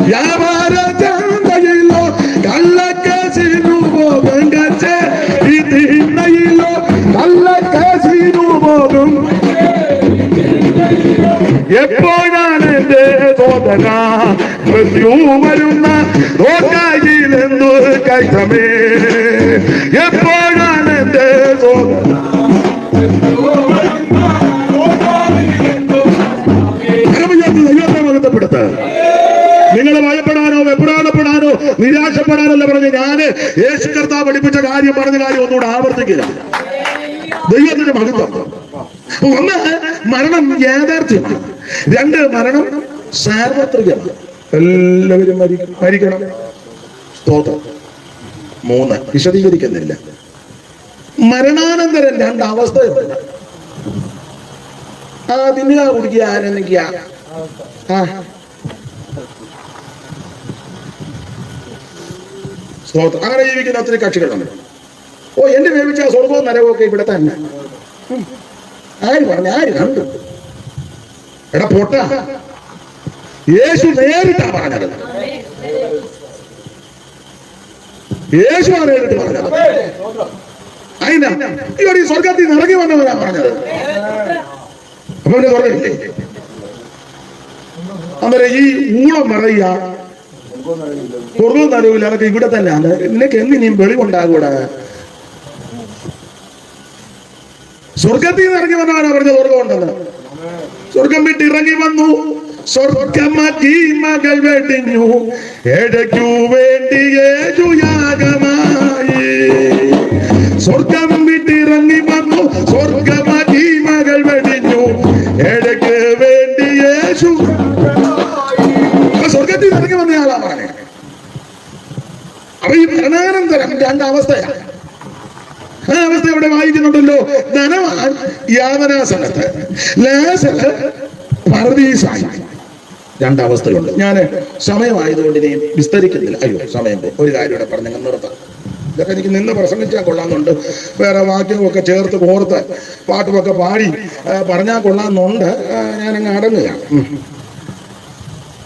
വ്യാപാര ചന്തയിലോ, കള്ളക്കാശിനു പോകും ഇതിന്നയിലോ, കള്ളക്കാശിനു പോകും. എപ്പോഴാണ് എന്റെ തോതന മൃത്യു വരുന്ന നോക്കായിലെന്തു കൈതമേ, എപ്പോഴാണ് എന്റെ തോതന ദൈവത്തെ മഹത്വപ്പെടുത്ത്. നിങ്ങൾ ഭയപ്പെടാനോ വെപ്രാളപ്പെടാനോ നിരാശപ്പെടാനല്ല പറഞ്ഞ് ഞാൻ യേശു കർത്താവ് പഠിപ്പിച്ച കാര്യം പറഞ്ഞ കാര്യം ഒന്നുകൂടെ ആവർത്തിക്കുക. ദൈവത്തിന്റെ മഹത്വം. ഒന്ന്, മരണം യാഥാർത്ഥ്യമാണ്. രണ്ട്, മരണം സാർവത്രികമാണ്. എല്ലാവരും മരിക്കണം. സ്തോത്രം. മൂന്ന്, വിശദീകരിക്കുന്നില്ല. മരണാനന്തരം രണ്ട് അവസ്ഥയുണ്ട്. തിന്നുക, കുടിക്കുക, ആനന്ദിക്കുക. സ്തോത്രം. അങ്ങനെ ജീവിക്കുന്ന ഒത്തിരി കക്ഷികളുണ്ട്. എന്റെ വേവിച്ച സ്വർഗവും നരകവും ഒക്കെ ഇവിടെ തന്നെ. ആര് പറഞ്ഞു? ആര് കണ്ടു? എടാ പൊട്ട, യേശു നേരിട്ടാ പറഞ്ഞത്. യേശു നേരിട്ട് പറഞ്ഞത്. അതിനാ ഈ സ്വർഗത്തിൽ നിന്ന് ഇറങ്ങി വന്നവരാ പറഞ്ഞത്. അപ്പൊ പിന്നെ സ്വർഗമില്ലേ? അന്നേരം ഈ ഊളം പറയുക സ്വർഗവും തരവില്ല, അതൊക്കെ ഇവിടെ തന്നെയാണ്. നിനക്ക് എങ്ങനെയും വെളിവുണ്ടാകൂടെ? സ്വർഗത്തിൽ നിന്ന് ഇറങ്ങി വന്നവരാ പറഞ്ഞ സ്വർഗം ഉണ്ടെന്ന്. സ്വർഗം വിട്ട് ഇറങ്ങി വന്നു, സ്വർഗമാക്കി മകൾ വെടിഞ്ഞു, എടയ്ക്കു വേണ്ടി യേശുയാഗമായി. സ്വർഗം വിട്ട് ഇറങ്ങി വന്നു, സ്വർഗമാക്കി മകൾ വെടിഞ്ഞു, എടയ്ക്ക് വേണ്ടി യേശു. സ്വർഗത്തിൽ ഇറങ്ങി വന്നയാളാ പറഞ്ഞേ. അപ്പൊ ഈ മരണാനന്തരം രണ്ടവസ്ഥയാണ്. ആ അവസ്ഥ ഇവിടെ വായിക്കുന്നുണ്ടല്ലോ. ധനവാൻ യാതനാസനത്ത്, ലാസറ് പർദീസായി. രണ്ടവസ്ഥയുണ്ട്. ഞാൻ സമയമായതുകൊണ്ട് ഇനി വിസ്തരിക്കുന്നില്ല. അയ്യോ സമയം ഒരു കാര്യം ഇവിടെ പറഞ്ഞ നിർത്താം. ഇതൊക്കെ എനിക്ക് നിന്ന് പ്രസംഗിച്ചാൽ കൊള്ളാമെന്നുണ്ട്. വേറെ വാക്യമൊക്കെ ചേർത്ത് കോർത്ത് പാട്ടുമൊക്കെ പാടി പറഞ്ഞാൽ കൊള്ളാമെന്നുണ്ട്. ഞാനങ്ങ് അടങ്ങുകയാണ്.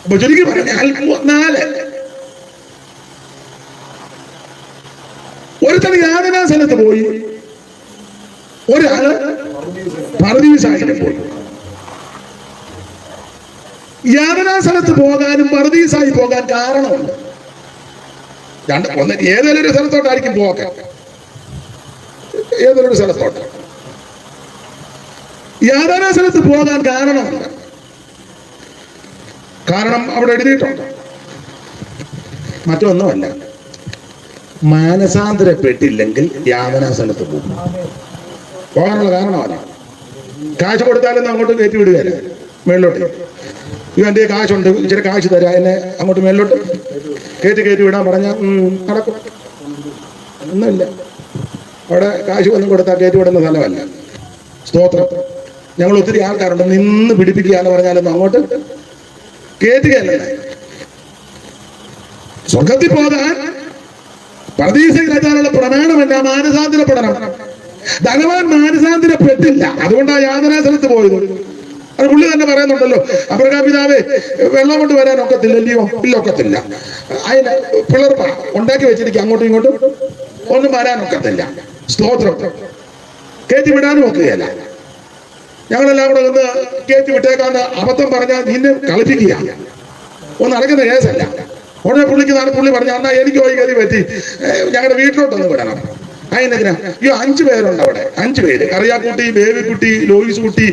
അപ്പൊ ചുരുക്കി പറഞ്ഞാൽ 4 ഒരുത്തൻ യാതനാ സ്ഥലത്ത് പോയി, ഒരാള് പർദീസായിട്ട് പോയി. യാതനാ സ്ഥലത്ത് പോകാനും പർദീസായി പോകാൻ കാരണമുണ്ട്. ഒന്ന് ഏതെങ്കിലും ഒരു സ്ഥലത്തോട്ടായിരിക്കും പോകാൻ, ഏതൊരു സ്ഥലത്തോട്ട്. യാതനാ സ്ഥലത്ത് പോകാൻ കാരണമുണ്ട്. കാരണം അവിടെ എഴുതിയിട്ടുണ്ട്. മറ്റൊന്നുമല്ല, മാനസാന്തരപ്പെട്ടില്ലെങ്കിൽ യാതനാ സ്ഥലത്ത് പോകും. പോകാനുള്ള കാരണമല്ല. കാശ് കൊടുത്താലൊന്നും അങ്ങോട്ട് കയറ്റി വിടുകയല്ല, മേളിലോട്ട്. ഇവന്റെ കാശുണ്ട്, ഇച്ചിരി കാശ് തരാ, എന്നെ അങ്ങോട്ട് മേളിലോട്ട് കയറ്റി വിടാൻ പറഞ്ഞാൽ നടക്കും. ഒന്നുമില്ല, അവിടെ കാശ് ഒന്നും കൊടുത്താൽ കയറ്റി വിടുന്ന സ്ഥലമല്ല. സ്തോത്രം. ഞങ്ങൾ ഒത്തിരി ആൾക്കാരുണ്ട്, നിന്ന് പിടിപ്പിക്കുക എന്ന് പറഞ്ഞാലൊന്നും അങ്ങോട്ട് കേറ്റുകയല്ലേ. സ്വർഗത്തിൽ പോകാൻ പർദീസയിലെത്താനുള്ള പ്രമാണമല്ല, മാനസാന്തരപ്പെടണം. ധനവാൻ മാനസാന്തരപ്പെട്ടില്ല, അതുകൊണ്ടാണ് യാതനാ സ്ഥലത്ത് പോയത്. അത് പുള്ളി തന്നെ പറയുന്നുണ്ടല്ലോ, അബ്രഹാം പിതാവേ വെള്ളം കൊണ്ട് വരാൻ ഒക്കത്തില്ലല്ലയോ? ഇല്ല, ഒക്കത്തില്ല. അതിന് പിളർപ്പ ഉണ്ടാക്കി വെച്ചിരിക്കും, അങ്ങോട്ടും ഇങ്ങോട്ടും ഒന്നും വരാൻ ഒക്കത്തില്ല. സ്തോത്രം. കയറ്റി വിടാനും ഒക്കുകയല്ല. ഞങ്ങളെല്ലാം കൂടെ ഒന്ന് കയറ്റി വിട്ടേക്കാന്ന് അബദ്ധം പറഞ്ഞാൽ നിന്നെ കളിപ്പിക്കുക. ഒന്ന് നടക്കുന്ന കേസല്ല. ഉടനെ പുള്ളി പറഞ്ഞ എന്നാ എനിക്ക് പോയി കയറി പറ്റി, ഞങ്ങളുടെ വീട്ടിലോട്ടൊന്ന് വിടണം. അതിനെതിനാ? അയ്യോ 5 പേരുണ്ട് അവിടെ. 5 പേര്. കറിയാക്കുട്ടി, ബേബിക്കുട്ടി, ലോയിസ് കുട്ടി,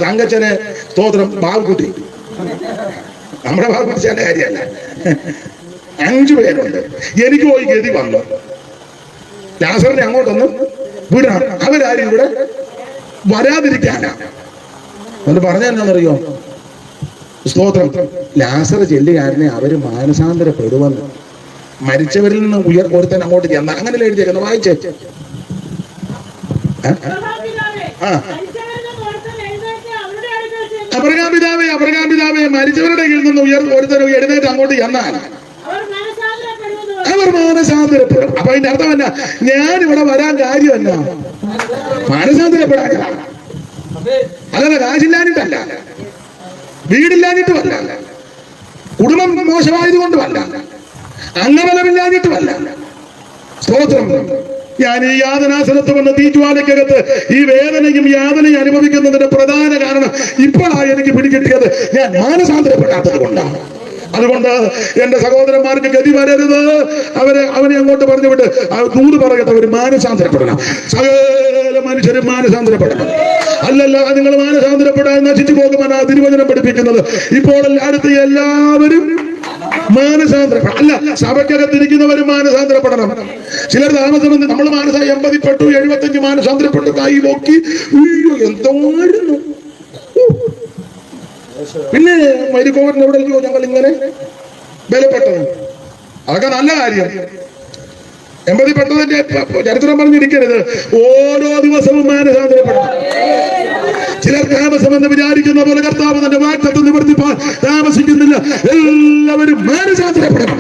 തങ്കച്ചന്, സ്തോത്രം, ബാബുക്കുട്ടി. നമ്മുടെ ബാബുക്കുട്ടിയുടെ കാര്യമല്ല. 5 പേരുണ്ട്. എനിക്ക് പോയി ഗതി വന്നു. ലാസറിനെ അങ്ങോട്ടൊന്നും വിടണം. അവരാരും ഇവിടെ വരാതിരിക്കാനാ. എന്ന് പറഞ്ഞ എന്നാന്നറിയോ? സ്തോത്രം. ലാസർ ചെല്ലുകാരനെ അവര് മാനസാന്തരപ്പെടുവെന്ന്. മരിച്ചവരിൽ നിന്ന് ഒരുത്തൻ അങ്ങോട്ട് ചെന്ന, അങ്ങനെ എഴുതിയേക്കുന്നു. വായിച്ചേ. അബ്രഹാം പിതാവേ മരിച്ചവരുടെ കീഴിൽ നിന്ന് ഒരുത്തൻ എഴുന്നേറ്റ് അങ്ങോട്ട് ചെന്നാൽ അവർ മാനസാന്തരപ്പെടും. അപ്പൊ അതിന്റെ അർത്ഥമല്ല, ഞാനിവിടെ വരാൻ കാര്യമല്ല, മാനസാന്തരപ്പെടാൻ. അതല്ല, കാശില്ലാഞ്ഞിട്ടല്ല, വീടില്ലാഞ്ഞിട്ടുമല്ല, കുടുംബം മോശമായതുകൊണ്ടുമല്ല, അംഗബലമില്ലാഞ്ഞിട്ടുമല്ല. സ്തോത്രം. ഞാൻ ഈ യാതനാസനത്ത് വന്ന തീജ്വാലയ്ക്കകത്ത് ഈ വേദനയും യാതനയും അനുഭവിക്കുന്നതിന്റെ പ്രധാന കാരണം ഇപ്പോഴാണ് എനിക്ക് പിടികിട്ടിയത്. ഞാൻ മാനസാന്തരപ്പെടാത്തത് കൊണ്ടാണ്. അതുകൊണ്ട് എന്റെ സഹോദരന്മാർക്ക് ഗതി വരരുത്. അവനെ അങ്ങോട്ട് പറഞ്ഞു വിട്ട് ദൂത് പറയട്ടെ, അവർ മാനസാന്തരപ്പെടണം. സകല മനുഷ്യരും മാനസാന്തരപ്പെടണം. അല്ലല്ല, നിങ്ങൾ മാനസാന്തരപ്പെടാൻ നശിച്ചു പോകുമെന്നാ തിരുവചനം പഠിപ്പിക്കുന്നത്. ഇപ്പോൾ അടുത്ത് എല്ലാവരും മാനസാന്തരപ്പെടണം. അല്ല, സഭയ്ക്കകത്തിരിക്കുന്നവരും മാനസാന്തരപ്പെടണം. ചിലർ താമസം നമ്മൾ 80 പെട്ടു, 75 മാനസാന്തരപ്പെട്ടു, കൈ നോക്കി എന്തോയിരുന്നു. പിന്നെ മരിക്കോറിന് എവിടെയോ ഞങ്ങൾ ഇങ്ങനെ ബലപ്പെട്ടത്. അതൊക്കെ നല്ല കാര്യം. 80 പെട്ടതിന്റെ ചരിത്രം പറഞ്ഞിരിക്കരുത്. ഓരോ ദിവസവും മാനസാന്തരപ്പെടണം. ചിലർ താമസമെന്ന് വിചാരിക്കുന്ന പോലെ കർത്താവ് തന്റെ വാഗ്ദത്തം നിവർത്തിപ്പാൻ താമസിക്കുന്നില്ല. എല്ലാവരും മാനസാന്തരപ്പെടണം.